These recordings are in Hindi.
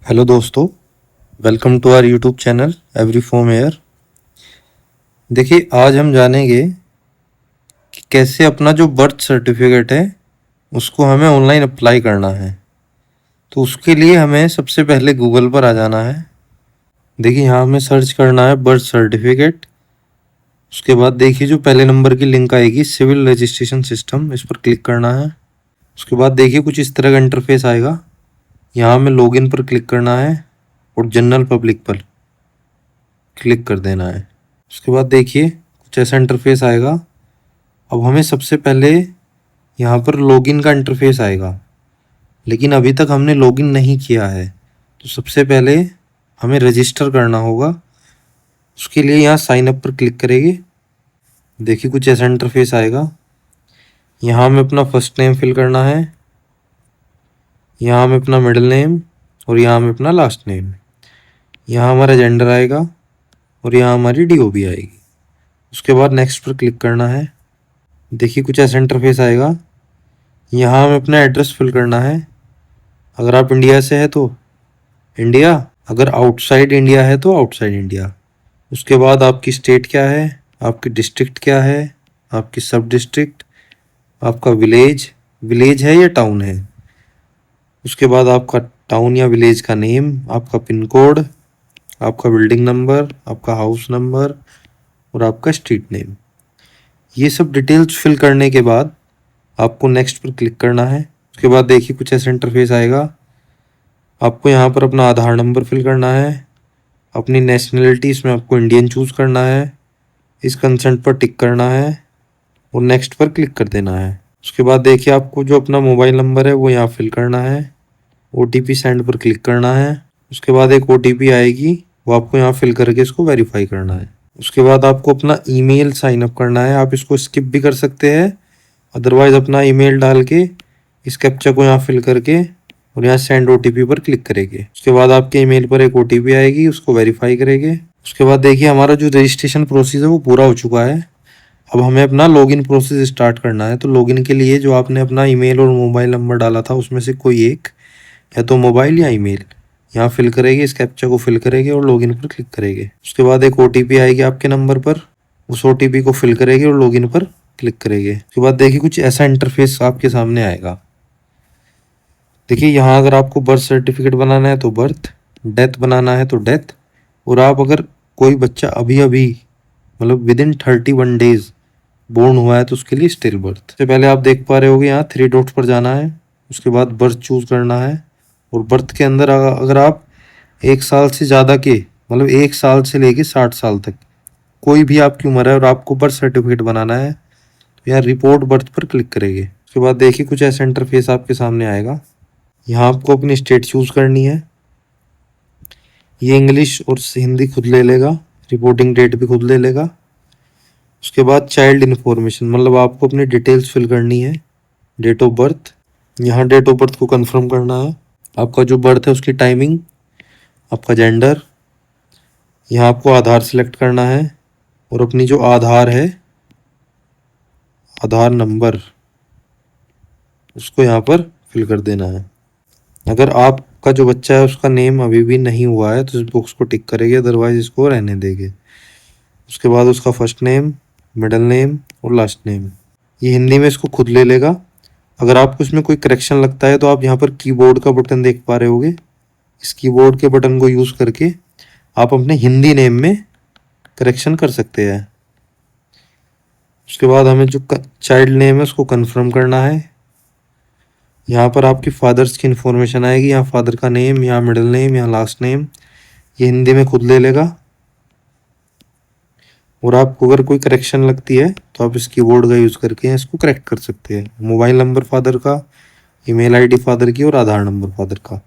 हेलो दोस्तों, welcome to our YouTube channel every form air. देखिए, आज हम जानेंगे कि कैसे अपना जो बर्थ सर्टिफिकेट है उसको हमें ऑनलाइन अप्लाई करना है। तो उसके लिए हमें सबसे पहले गूगल पर आ जाना है। देखिए, यहाँ हमें सर्च करना है बर्थ सर्टिफिकेट। उसके बाद देखिए जो पहले नंबर की लिंक आएगी सिविल रजिस्ट्रेशन सिस्टम, इस पर क्लिक करना है। उसके बाद देखिए कुछ इस तरह का इंटरफेस आएगा। यहाँ हमें लॉगिन पर क्लिक करना है और जनरल पब्लिक पर क्लिक कर देना है। उसके बाद देखिए कुछ ऐसा इंटरफेस आएगा। अब हमें सबसे पहले यहाँ पर लॉगिन का इंटरफेस आएगा, लेकिन अभी तक हमने लॉगिन नहीं किया है, तो सबसे पहले हमें रजिस्टर करना होगा। उसके लिए यहाँ साइन अप पर क्लिक करेंगे। देखिए कुछ ऐसा इंटरफेस आएगा। यहाँ हमें अपना फर्स्ट नेम फिल करना है, यहाँ हमें अपना मिडिल नेम और यहाँ हमें अपना लास्ट नेम। यहाँ हमारा जेंडर आएगा और यहाँ हमारी DOB आएगी। उसके बाद नेक्स्ट पर क्लिक करना है। देखिए कुछ ऐसा इंटरफेस आएगा। यहाँ हमें अपना एड्रेस फिल करना है। अगर आप इंडिया से है तो इंडिया, अगर आउटसाइड इंडिया है तो आउटसाइड इंडिया। उसके बाद आपकी स्टेट क्या है, आपकी डिस्ट्रिक्ट क्या है, आपकी सब डिस्ट्रिक्ट, आपका विलेज विलेज है या टाउन है। उसके बाद आपका टाउन या विलेज का नेम, आपका पिन कोड, आपका बिल्डिंग नंबर, आपका हाउस नंबर और आपका स्ट्रीट नेम। ये सब डिटेल्स फिल करने के बाद आपको नेक्स्ट पर क्लिक करना है। उसके बाद देखिए कुछ ऐसा इंटरफेस आएगा। आपको यहाँ पर अपना आधार नंबर फिल करना है, अपनी नेशनलिटी इसमें आपको इंडियन चूज़ करना है, इस कंसेंट पर टिक करना है और नेक्स्ट पर क्लिक कर देना है। उसके बाद देखिए आपको जो अपना मोबाइल नंबर है वो यहाँ फिल करना है, OTP सेंड पर क्लिक करना है। उसके बाद एक OTP आएगी, वो आपको यहाँ फिल करके इसको वेरीफाई करना है। उसके बाद आपको अपना ईमेल साइन अप करना है। आप इसको स्किप भी कर सकते हैं, अदरवाइज अपना ईमेल डाल के इस कैप्चा को यहाँ फिल करके और यहाँ सेंड OTP पर क्लिक करेंगे। उसके बाद आपके ईमेल पर एक OTP आएगी, उसको वेरीफाई करेंगे। उसके बाद देखिए हमारा जो रजिस्ट्रेशन प्रोसेस है वो पूरा हो चुका है। अब हमें अपना लॉगिन प्रोसेस स्टार्ट करना है। तो लॉगिन के लिए जो आपने अपना ईमेल और मोबाइल नंबर डाला था उसमें से कोई एक, या तो मोबाइल या ईमेल, यहाँ फिल करेंगे, इस कैप्चा को फिल करेंगे और लॉगिन पर क्लिक करेंगे। उसके बाद एक OTP आएगी आपके नंबर पर, उस OTP को फिल करेंगे और लॉगिन पर क्लिक करेंगे। उसके बाद देखिए कुछ ऐसा इंटरफेस आपके सामने आएगा। देखिए यहाँ अगर आपको बर्थ सर्टिफिकेट बनाना है तो बर्थ, डेथ बनाना है तो डेथ, और आप अगर कोई बच्चा अभी अभी मतलब विदिन 31 डेज बोर्न हुआ है तो उसके लिए स्टिल बर्थ। सबसे पहले आप देख पा रहे होगे यहाँ 3 डॉट्स पर जाना है। उसके बाद बर्थ चूज करना है और बर्थ के अंदर अगर आप 1 साल से ज़्यादा के मतलब 1 साल से लेके 60 साल तक कोई भी आपकी उम्र है और आपको बर्थ सर्टिफिकेट बनाना है तो यहाँ रिपोर्ट बर्थ पर क्लिक करेंगे। उसके बाद देखिए कुछ ऐसा इंटरफेस आपके सामने आएगा। यहाँ आपको अपनी स्टेट चूज करनी है। ये इंग्लिश और हिंदी खुद ले लेगा, रिपोर्टिंग डेट भी खुद ले लेगा। उसके बाद चाइल्ड इन्फॉर्मेशन, मतलब आपको अपनी डिटेल्स फिल करनी है। डेट ऑफ बर्थ, यहाँ डेट ऑफ बर्थ को कंफर्म करना है। आपका जो बर्थ है उसकी टाइमिंग, आपका जेंडर, यहाँ आपको आधार सेलेक्ट करना है और अपनी जो आधार है, आधार नंबर, उसको यहाँ पर फिल कर देना है। अगर आपका जो बच्चा है उसका नेम अभी भी नहीं हुआ है तो इस बॉक्स को टिक करेंगे, अदरवाइज इसको रहने देंगे। उसके बाद उसका फर्स्ट नेम, मिडिल नेम और लास्ट नेम, ये हिंदी में इसको खुद ले लेगा। अगर आपको इसमें कोई करेक्शन लगता है तो आप यहाँ पर कीबोर्ड का बटन देख पा रहे होगे, इस कीबोर्ड के बटन को यूज़ करके आप अपने हिंदी नेम में करेक्शन कर सकते हैं। उसके बाद हमें जो चाइल्ड नेम है उसको कंफर्म करना है। यहाँ पर आपकी फादर्स की इन्फॉर्मेशन आएगी, यहाँ फादर का नेम, यहाँ मिडिल नेम, यहाँ लास्ट नेम, ये हिंदी में खुद ले लेगा। और आपको अगर कोई करेक्शन लगती है तो आप इस कीबोर्ड का यूज़ करके इसको करेक्ट कर सकते हैं। मोबाइल नंबर फादर का, ईमेल आईडी फादर की और आधार नंबर फादर का।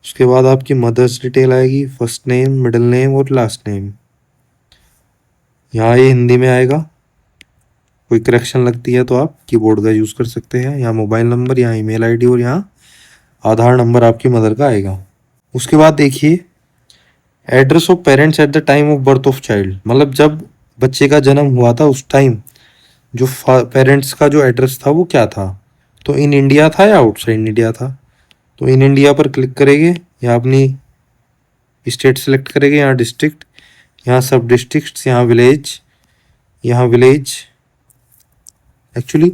उसके बाद आपकी मदर्स डिटेल आएगी, फर्स्ट नेम, मिडिल नेम और लास्ट नेम, यहाँ ये हिंदी में आएगा। कोई करेक्शन लगती है तो आप कीबोर्ड का यूज़ कर सकते हैं। यहाँ मोबाइल नंबर, यहाँ ईमेल आईडी और यहाँ आधार नंबर आपकी मदर का आएगा। उसके बाद देखिए address of parents at the time of birth of child, मतलब जब बच्चे का जन्म हुआ था उस टाइम जो पेरेंट्स का जो एड्रेस था वो क्या था, तो इन इंडिया था या आउटसाइड इंडिया था। तो इन इंडिया पर क्लिक करेंगे, यहाँ अपनी स्टेट सेलेक्ट करेंगे, यहाँ डिस्ट्रिक्ट, यहाँ सब डिस्ट्रिक्ट, यहाँ विलेज, यहाँ विलेज। एक्चुअली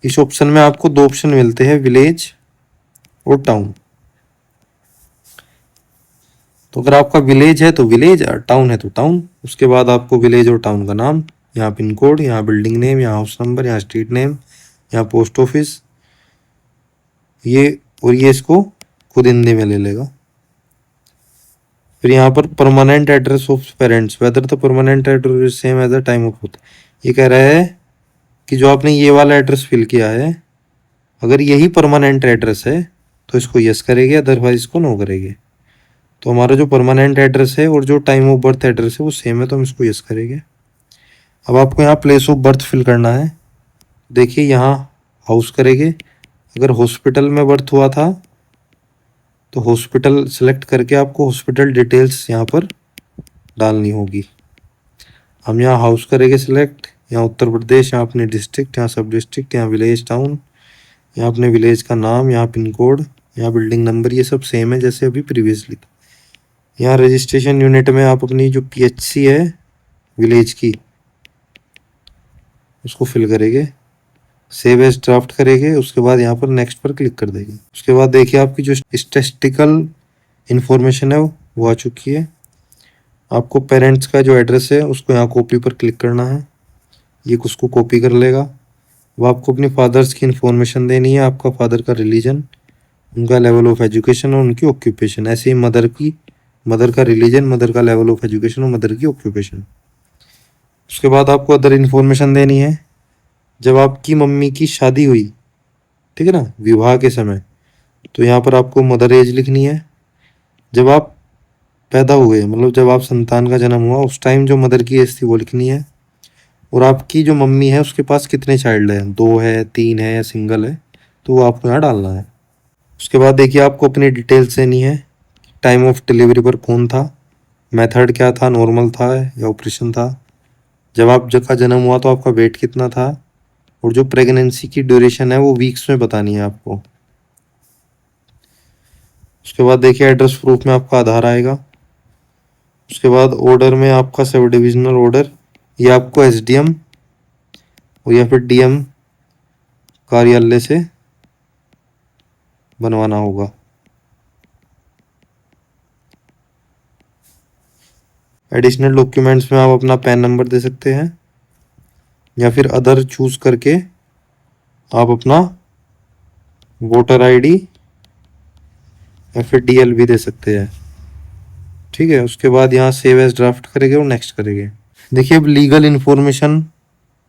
इस ऑप्शन में आपको दो ऑप्शन मिलते हैं, विलेज और टाउन। तो अगर आपका विलेज है तो विलेज और टाउन है तो टाउन। उसके बाद आपको विलेज और टाउन का नाम, यहाँ पिन कोड, यहाँ बिल्डिंग नेम, यहाँ हाउस नंबर, यहाँ स्ट्रीट नेम, यहाँ पोस्ट ऑफिस, ये और ये इसको खुद हिंदी में ले लेगा। फिर यहाँ पर permanent address of parents, whether the permanent address same as the time of birth. ये कह रहा है कि जो आपने ये वाला एड्रेस फिल किया है, अगर यही परमानेंट एड्रेस है तो इसको यस करेंगे, अदरवाइज इसको नो करेंगे। तो हमारा जो परमानेंट एड्रेस है और जो टाइम ऑफ बर्थ एड्रेस है वो सेम है, तो हम इसको यस करेंगे। अब आपको यहाँ प्लेस ऑफ बर्थ फिल करना है। देखिए यहाँ हाउस करेंगे, अगर हॉस्पिटल में बर्थ हुआ था तो हॉस्पिटल सेलेक्ट करके आपको हॉस्पिटल डिटेल्स यहाँ पर डालनी होगी। हम यहाँ हाउस करेंगे सिलेक्ट, यहाँ उत्तर प्रदेश, यहाँ अपने डिस्ट्रिक्ट, यहाँ सब डिस्ट्रिक्ट, यहाँ विलेज टाउन, यहाँ अपने विलेज का नाम, यहाँ पिन कोड, यहाँ बिल्डिंग नंबर, ये सब सेम है जैसे अभी प्रीवियसली। यहाँ रजिस्ट्रेशन यूनिट में आप अपनी जो PHC है विलेज की उसको फिल करेंगे, सेव एज ड्राफ्ट करेंगे, उसके बाद यहाँ पर नेक्स्ट पर क्लिक कर देंगे। उसके बाद देखिए आपकी जो स्टैटिस्टिकल इंफॉर्मेशन है वो आ चुकी है। आपको पेरेंट्स का जो एड्रेस है उसको यहाँ कॉपी पर क्लिक करना है, ये उसको कॉपी कर लेगा। वो आपको अपने फादर्स की इंफॉर्मेशन देनी है, आपका फादर का रिलीजन, उनका लेवल ऑफ एजुकेशन और उनकी ऑक्यूपेशन। ऐसे ही मदर का रिलीजन, मदर का लेवल ऑफ एजुकेशन और मदर की ऑक्यूपेशन। उसके बाद आपको अदर इन्फॉर्मेशन देनी है। जब आपकी मम्मी की शादी हुई, ठीक है ना, विवाह के समय, तो यहाँ पर आपको मदर एज लिखनी है। जब आप पैदा हुए, मतलब जब आप संतान का जन्म हुआ, उस टाइम जो मदर की एज थी वो लिखनी है। और आपकी जो मम्मी है उसके पास कितने चाइल्ड हैं, 2 है, 3 है या सिंगल है, तो वो आपको यहाँ डालना है। उसके बाद देखिए आपको अपनी डिटेल्स देनी है। टाइम ऑफ डिलीवरी पर कौन था, मेथड क्या था, नॉर्मल था या ऑपरेशन था, जब आपका जन्म हुआ तो आपका वेट कितना था, और जो प्रेगनेंसी की ड्यूरेशन है वो वीक्स में बतानी है आपको। उसके बाद देखिए एड्रेस प्रूफ में आपका आधार आएगा। उसके बाद ऑर्डर में आपका सब डिविजनल ऑर्डर, ये आपको SDM और या फिर DM कार्यालय से बनवाना होगा। एडिशनल डॉक्यूमेंट्स में आप अपना पैन नंबर दे सकते हैं या फिर अदर चूज करके आप अपना वोटर ID या फिर DL भी दे सकते हैं, ठीक है। उसके बाद यहाँ सेव एज ड्राफ्ट करेंगे और नेक्स्ट करेंगे। देखिए अब लीगल इन्फॉर्मेशन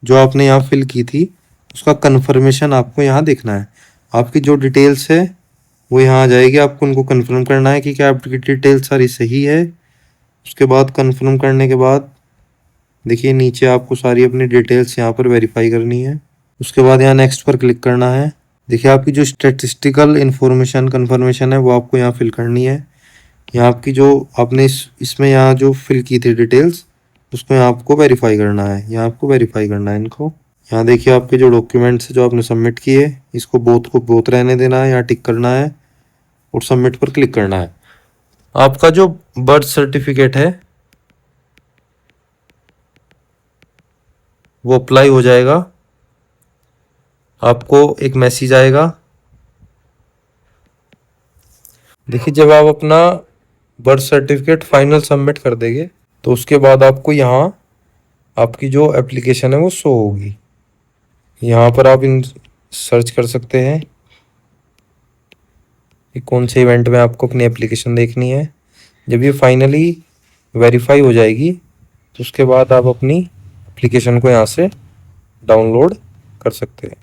जो आपने यहाँ फिल की थी उसका कंफर्मेशन आपको यहाँ देखना है। आपकी जो डिटेल्स है वो यहाँ आ जाएगी, आपको उनको कंफर्म करना है कि क्या आपकी डिटेल सारी सही है। उसके बाद कंफर्म करने के बाद देखिए नीचे आपको सारी अपनी डिटेल्स यहाँ पर वेरीफाई करनी है। उसके बाद यहाँ नेक्स्ट पर क्लिक करना है। देखिए आपकी जो स्टैटिस्टिकल इंफॉर्मेशन कंफर्मेशन है वो आपको यहाँ फिल करनी है। यहाँ आपकी जो आपने इसमें यहाँ जो फिल की थी डिटेल्स उसको यहाँ आपको वेरीफाई करना है, यहाँ आपको वेरीफाई करना है इनको। यहाँ देखिए आपके जो डॉक्यूमेंट्स जो आपने सबमिट किए इसको बोथ को बोथ रहने देना है, यहाँ टिक करना है और सबमिट पर क्लिक करना है। आपका जो बर्थ सर्टिफिकेट है वो अप्लाई हो जाएगा। आपको एक मैसेज आएगा। देखिए जब आप अपना बर्थ सर्टिफिकेट फाइनल सबमिट कर देंगे तो उसके बाद आपको यहाँ आपकी जो एप्लीकेशन है वो शो होगी। यहाँ पर आप इन सर्च कर सकते हैं कि कौन से इवेंट में आपको अपनी एप्लीकेशन देखनी है। जब ये फाइनली वेरीफाई हो जाएगी तो उसके बाद आप अपनी एप्लीकेशन को यहाँ से डाउनलोड कर सकते हैं।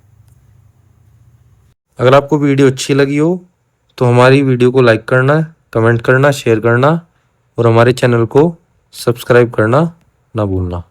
अगर आपको वीडियो अच्छी लगी हो तो हमारी वीडियो को लाइक करना, कमेंट करना, शेयर करना और हमारे चैनल को सब्सक्राइब करना ना भूलना।